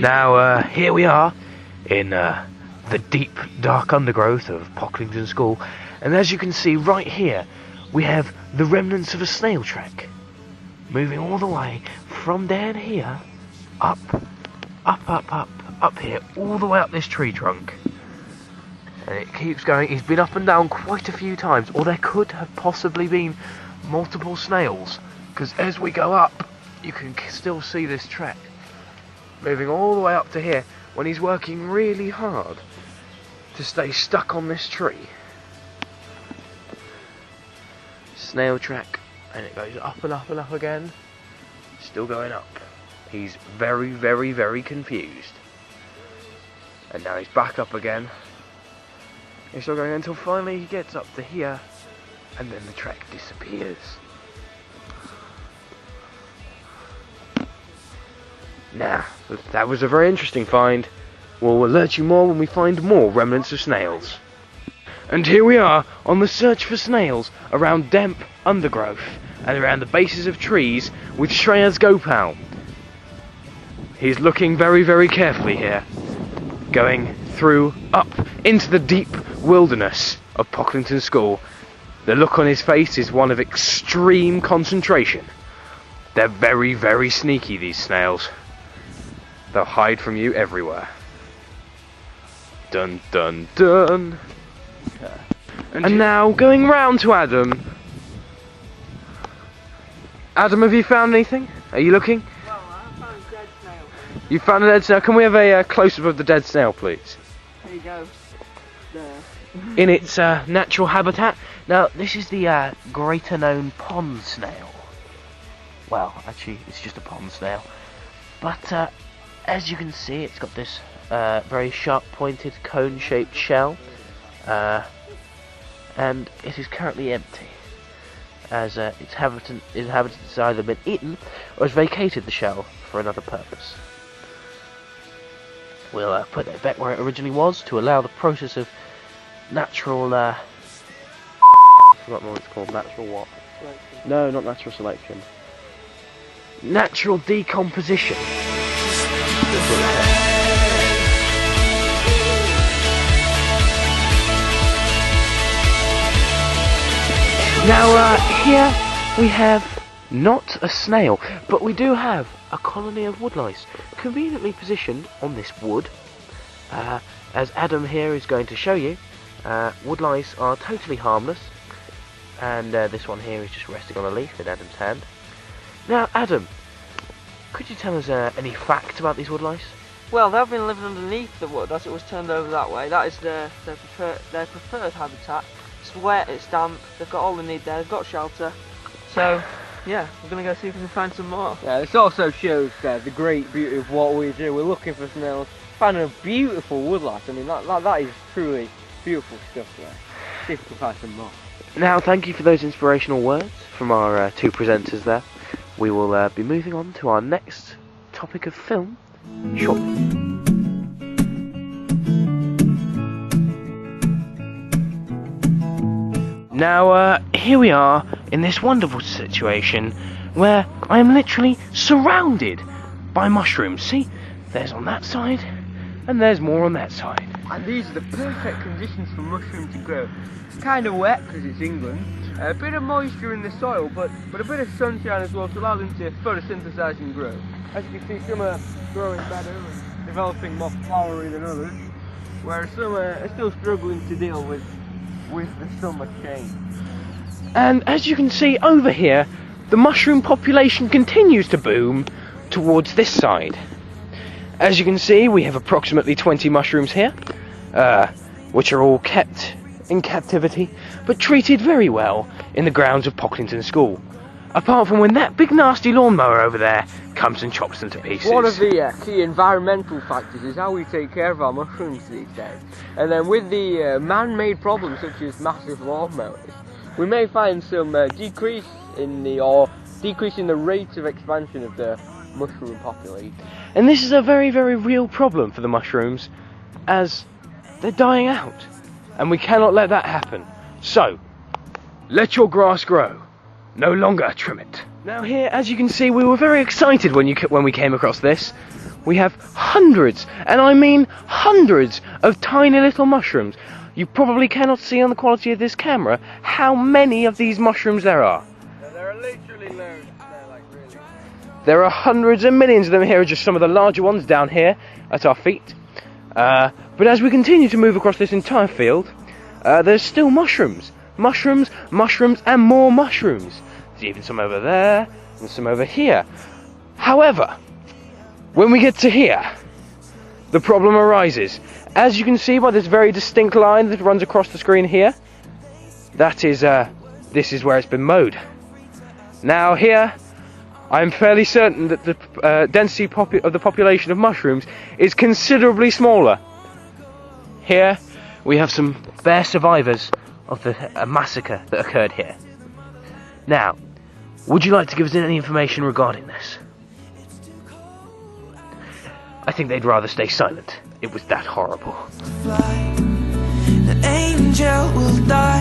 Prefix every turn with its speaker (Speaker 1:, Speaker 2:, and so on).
Speaker 1: Now, here we are in the deep, dark undergrowth of Pocklington School, and as you can see right here, we have the remnants of a snail track, moving all the way from down here, up here, all the way up this tree trunk. And it keeps going. He's been up and down quite a few times, or there could have possibly been multiple snails, because as we go up, you can still see this track moving all the way up to here when he's working really hard to stay stuck on this tree. Snail track, and it goes up and up and up again, still going up. He's very, very, very confused. And now he's back up again. He's still going until finally he gets up to here, and then the track disappears. Now, that was a very interesting find. We'll alert you more when we find more remnants of snails. And here we are on the search for snails around damp undergrowth and around the bases of trees with Shreyas Gopal. He's looking very, very carefully here, going through up into the deep wilderness of Pocklington School. The look on his face is one of extreme concentration. They're very, very sneaky, these snails. They'll hide from you everywhere. Dun dun dun. And now going round to Adam. Adam, have you found anything? Are you looking?
Speaker 2: Well, I found a dead snail.
Speaker 1: You found a dead snail. Can we have a close-up of the dead snail, please?
Speaker 2: There you go. There.
Speaker 1: In its natural habitat. Now, this is the greater known pond snail. Well, actually, it's just a pond snail. But as you can see, it's got this very sharp-pointed, cone-shaped shell, and it is currently empty, as its inhabitant has either been eaten or has vacated the shell for another purpose. We'll put it back where it originally was to allow the process of natural I forgot what it's called. Natural what?
Speaker 2: Selection.
Speaker 1: No, not natural selection. Natural decomposition. Now, here we have not a snail, but we do have a colony of woodlice, conveniently positioned on this wood. As Adam here is going to show you, woodlice are totally harmless, and this one here is just resting on a leaf in Adam's hand. Now, Adam, could you tell us any facts about these woodlice?
Speaker 2: Well, they've been living underneath the wood as it was turned over that way. That is their preferred habitat. It's wet, it's damp, they've got all they need there, they've got shelter. So, yeah, we're going to go see if we can find some more.
Speaker 3: Yeah, this also shows the great beauty of what we do. We're looking for snails, finding a beautiful woodlice. I mean, that is truly beautiful stuff there. See if we can find some more.
Speaker 1: Now, thank you for those inspirational words from our two presenters there. We will be moving on to our next topic of film shortly. Now, here we are in this wonderful situation where I am literally surrounded by mushrooms. See, there's on that side, and there's more on that side.
Speaker 3: And these are the perfect conditions for mushrooms to grow. It's kind of wet because it's England, a bit of moisture in the soil, but a bit of sunshine as well to allow them to photosynthesize and grow. As you can see, some are growing better and developing more flowery than others, whereas some are still struggling to deal with the summer change.
Speaker 1: And as you can see over here, the mushroom population continues to boom towards this side. As you can see, we have approximately 20 mushrooms here, which are all kept in captivity, but treated very well in the grounds of Pocklington School. Apart from when that big nasty lawnmower over there comes and chops them to pieces.
Speaker 3: One of the key environmental factors is how we take care of our mushrooms these days. And then with the man-made problems such as massive lawnmowers, we may find some decrease in the rate of expansion of the mushroom population.
Speaker 1: And this is a very, very real problem for the mushrooms, as they're dying out. And we cannot let that happen. So, let your grass grow. No longer trim it. Now here, as you can see, we were very excited when we came across this. we have hundreds, and I mean hundreds, of tiny little mushrooms. You probably cannot see on the quality of this camera how many of these mushrooms there are.
Speaker 3: There are literally loads. Really.
Speaker 1: There are hundreds and millions of them. Here are just some of the larger ones down here at our feet. But as we continue to move across this entire field, there's still mushrooms. Mushrooms, mushrooms, and more mushrooms. There's even some over there, and some over here. However, when we get to here, the problem arises. As you can see by this very distinct line that runs across the screen here, that is, this is where it's been mowed. Now here, I'm fairly certain that the density of the population of mushrooms is considerably smaller. Here, we have some fair survivors of the massacre that occurred here. Now, would you like to give us any information regarding this? I think they'd rather stay silent. It was that horrible.
Speaker 4: The angel will die.